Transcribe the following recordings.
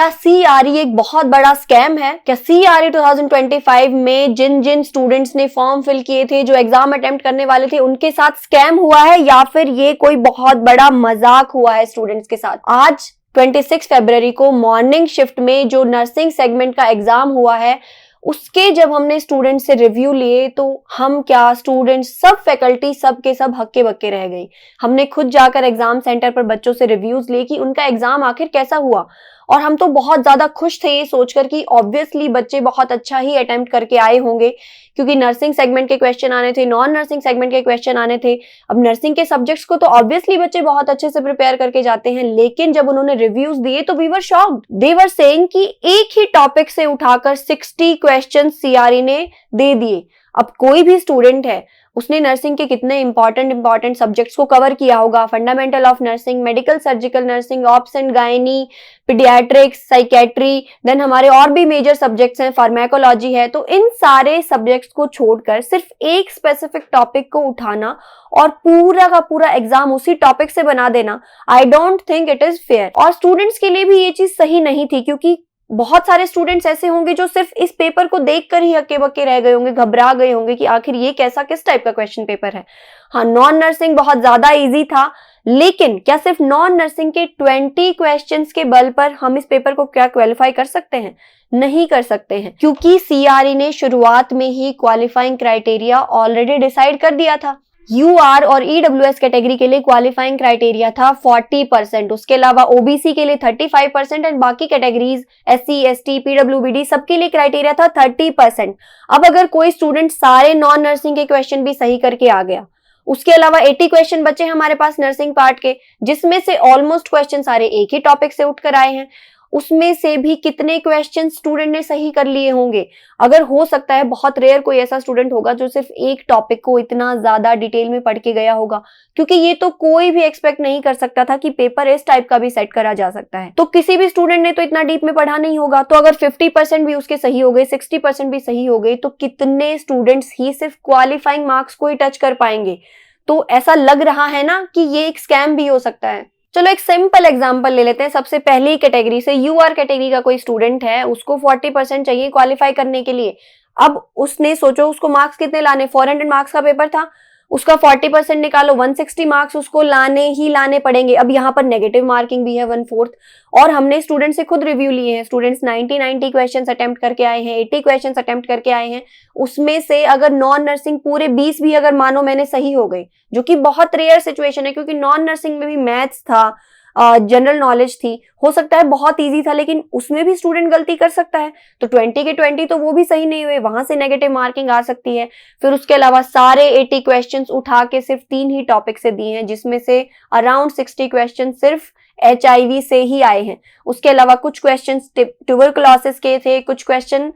क्या CRE एक बहुत बड़ा स्कैम है? क्या CRE 2025 में जिन जिन स्टूडेंट्स ने फॉर्म फिल किए थे, जो एग्जाम अटेम्प्ट करने वाले थे, उनके साथ स्कैम हुआ है या फिर ये कोई बहुत बड़ा मजाक हुआ है स्टूडेंट्स के साथ? आज 26 फरवरी को मॉर्निंग शिफ्ट में जो नर्सिंग सेगमेंट का एग्जाम हुआ है, उसके जब हमने स्टूडेंट से रिव्यू लिए तो हम क्या, स्टूडेंट्स, सब फैकल्टी, सब के सब हक्के बक्के रह गई। हमने खुद जाकर एग्जाम सेंटर पर बच्चों से रिव्यूज लिए कि उनका एग्जाम आखिर कैसा हुआ, और हम तो बहुत ज्यादा खुश थे ये सोचकर कि ऑब्वियसली बच्चे बहुत अच्छा ही अटेम्प्ट करके आए होंगे, क्योंकि नर्सिंग सेगमेंट के क्वेश्चन आने थे, नॉन नर्सिंग सेगमेंट के क्वेश्चन आने थे। अब नर्सिंग के सब्जेक्ट्स को तो ऑब्वियसली बच्चे बहुत अच्छे से प्रिपेयर करके जाते हैं, लेकिन जब उन्होंने रिव्यूज दिए तो we were shocked. They were saying कि एक ही टॉपिक से उठाकर 60 क्वेश्चन CRE ने दे दिए। अब कोई भी स्टूडेंट है, उसने नर्सिंग के कितने इंपॉर्टेंट सब्जेक्ट्स को कवर किया होगा, fundamental of nursing, medical surgical nursing, obs and gynae, paediatrics, psychiatry, then हमारे और भी मेजर सब्जेक्ट्स हैं, फार्माकोलॉजी है। तो इन सारे सब्जेक्ट्स को छोड़कर सिर्फ एक स्पेसिफिक टॉपिक को उठाना और पूरा का पूरा एग्जाम उसी टॉपिक से बना देना, I don't think it is fair. और स्टूडेंट्स के लिए भी ये चीज सही नहीं थी, क्योंकि बहुत सारे स्टूडेंट्स ऐसे होंगे जो सिर्फ इस पेपर को देखकर ही हक्के बक्के रह गए होंगे, घबरा गए होंगे कि आखिर ये कैसा, किस टाइप का क्वेश्चन पेपर है। हाँ, नॉन नर्सिंग बहुत ज्यादा इजी था, लेकिन क्या सिर्फ नॉन नर्सिंग के 20 क्वेश्चंस के बल पर हम इस पेपर को क्या क्वालिफाई कर सकते हैं? नहीं कर सकते हैं, क्योंकि CRE ने शुरुआत में ही क्वालिफाइंग क्राइटेरिया ऑलरेडी डिसाइड कर दिया था। UR और EWS कैटेगरी के लिए क्वालिफाइंग क्राइटेरिया था 40%, उसके अलावा OBC के लिए 35% एंड बाकी कैटेगरीज SC, ST, PWBD सबके लिए क्राइटेरिया था 30%। अब अगर कोई स्टूडेंट सारे नॉन नर्सिंग के क्वेश्चन भी सही करके आ गया, उसके अलावा 80 क्वेश्चन बचे हमारे पास नर्सिंग पार्ट के, जिसमें से ऑलमोस्ट क्वेश्चन सारे एक ही टॉपिक से उठकर आए हैं, उसमें से भी कितने क्वेश्चन स्टूडेंट ने सही कर लिए होंगे? अगर हो सकता है बहुत रेयर कोई ऐसा स्टूडेंट होगा जो सिर्फ एक टॉपिक को इतना ज्यादा डिटेल में पढ़ के गया होगा, क्योंकि ये तो कोई भी एक्सपेक्ट नहीं कर सकता था कि पेपर इस टाइप का भी सेट करा जा सकता है। तो किसी भी स्टूडेंट ने तो इतना डीप में पढ़ा नहीं होगा। तो अगर 50% भी उसके सही हो गए, 60% भी सही हो गए, तो कितने स्टूडेंट्स ही सिर्फ क्वालिफाइंग मार्क्स को ही टच कर पाएंगे? तो ऐसा लग रहा है ना कि ये एक स्कैम भी हो सकता है। चलो एक सिंपल एग्जांपल ले लेते हैं। सबसे पहली कैटेगरी से UR कैटेगरी का कोई स्टूडेंट है, उसको 40% चाहिए क्वालिफाई करने के लिए। अब उसने सोचो उसको मार्क्स कितने लाने, 400 मार्क्स का पेपर था, उसका 40% निकालो, 160 मार्क्स उसको लाने ही लाने पड़ेंगे। अब यहाँ पर नेगेटिव मार्किंग भी है 1/4, और हमने स्टूडेंट से खुद रिव्यू लिए हैं। स्टूडेंट्स 90 क्वेश्चंस अटेम्प्ट करके आए हैं, 80 क्वेश्चंस अटेम्प्ट करके आए हैं। उसमें से अगर नॉन नर्सिंग पूरे 20 भी अगर मानो मैंने सही हो गई, जो कि बहुत रेयर सिचुएशन है, क्योंकि नॉन नर्सिंग में भी मैथ्स था, जनरल नॉलेज थी, हो सकता है बहुत इजी था, लेकिन उसमें भी स्टूडेंट गलती कर सकता है। तो 20 के 20 तो वो भी सही नहीं हुए, वहां से नेगेटिव मार्किंग आ सकती है। फिर उसके अलावा सारे 80 क्वेश्चंस उठा के सिर्फ 3 ही टॉपिक से दिए हैं, जिसमें से अराउंड 60 क्वेश्चन सिर्फ HIV से ही आए हैं। उसके अलावा कुछ क्वेश्चन ट्यूबरकुलोसिस के थे, कुछ क्वेश्चन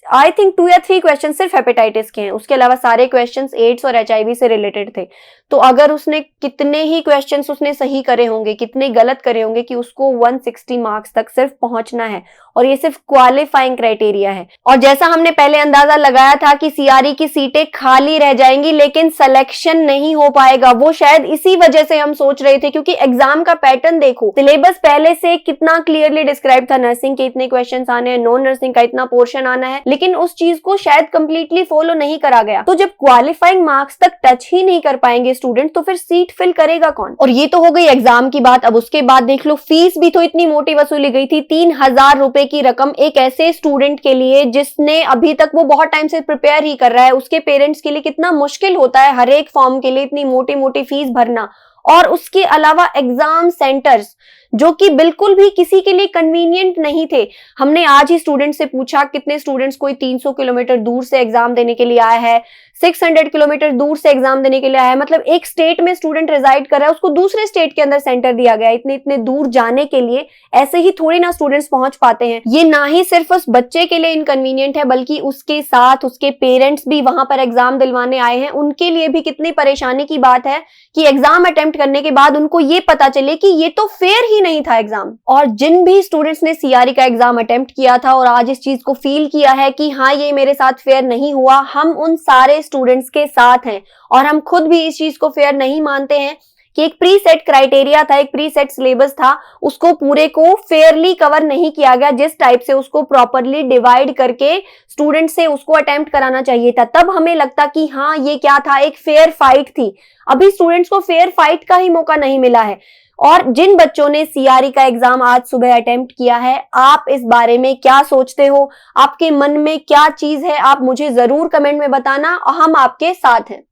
आई थिंक 2 या 3 क्वेश्चन सिर्फ हेपेटाइटिस के हैं। उसके अलावा सारे क्वेश्चंस एड्स और HIV से रिलेटेड थे। तो अगर उसने कितने ही क्वेश्चंस उसने सही करे होंगे, कितने गलत करे होंगे कि उसको 160 मार्क्स तक सिर्फ पहुंचना है, और ये सिर्फ क्वालिफाइंग क्राइटेरिया है। और जैसा हमने पहले अंदाजा लगाया था कि CRE की सीटें खाली रह जाएंगी लेकिन सिलेक्शन नहीं हो पाएगा, वो शायद इसी वजह से हम सोच रहे थे, क्योंकि एग्जाम का पैटर्न देखो, सिलेबस पहले से कितना क्लियरली डिस्क्राइब था, नर्सिंग के इतने क्वेश्चन आने हैं, नॉन नर्सिंग का इतना पोर्शन आना है, लेकिन उस चीज को शायद कंप्लीटली फॉलो नहीं करा गया। तो जब क्वालिफाइंग मार्क्स तक टच ही नहीं कर पाएंगे स्टूडेंट, तो फिर सीट फिल करेगा कौन? और ये तो हो गई एग्जाम की बात। अब उसके बाद देख लो, फीस भी तो इतनी मोटी वसूली गई थी, 3000 रुपए की रकम एक ऐसे स्टूडेंट के लिए जिसने अभी तक वो बहुत टाइम से प्रिपेयर ही कर रहा है। उसके पेरेंट्स के लिए कितना मुश्किल होता है हर एक फॉर्म के लिए इतनी मोटी मोटी फीस भरना। और उसके अलावा एग्जाम सेंटर्स जो कि बिल्कुल भी किसी के लिए कन्वीनियंट नहीं थे। हमने आज ही स्टूडेंट से पूछा, कितने स्टूडेंट्स कोई 300 किलोमीटर दूर से एग्जाम देने के लिए आया है, 600 किलोमीटर दूर से एग्जाम देने के लिए आया है, मतलब एक स्टेट में स्टूडेंट रिजाइड कर रहा है, उसको दूसरे स्टेट के अंदर सेंटर दिया गया है। इतने इतने दूर जाने के लिए ऐसे ही थोड़ी ना स्टूडेंट्स पहुंच पाते हैं। ये ना ही सिर्फ उस बच्चे के लिए इनकन्वीनियंट है, बल्कि उसके साथ उसके पेरेंट्स भी वहां पर एग्जाम दिलवाने आए हैं, उनके लिए भी कितनी परेशानी की बात है कि एग्जाम अटेम्प्ट करने के बाद उनको ये पता चले कि ये तो फेयर ही नहीं था एग्जाम। और जिन भी स्टूडेंट्स ने CRE का एग्जाम अटेम्प्ट किया था और आज इस चीज को फील किया है कि हाँ ये मेरे साथ फेयर नहीं हुआ, हम उन सारे स्टूडेंट्स के साथ हैं, और हम खुद भी इस चीज को फेयर नहीं मानते हैं कि एक प्री सेट क्राइटेरिया था, एक प्री सेट सिलेबस था, उसको पूरे को फेयरली कवर नहीं किया गया, जिस टाइप से उसको प्रॉपरली डिवाइड करके स्टूडेंट से उसको अटेम्प्ट कराना चाहिए था। तब हमें लगता कि हाँ ये क्या था, एक फेयर फाइट थी। अभी स्टूडेंट्स को फेयर फाइट का ही मौका नहीं मिला है। और जिन बच्चों ने सीआरई का एग्जाम आज सुबह अटेम्प्ट किया है, आप इस बारे में क्या सोचते हो, आपके मन में क्या चीज है, आप मुझे जरूर कमेंट में बताना और हम आपके साथ हैं।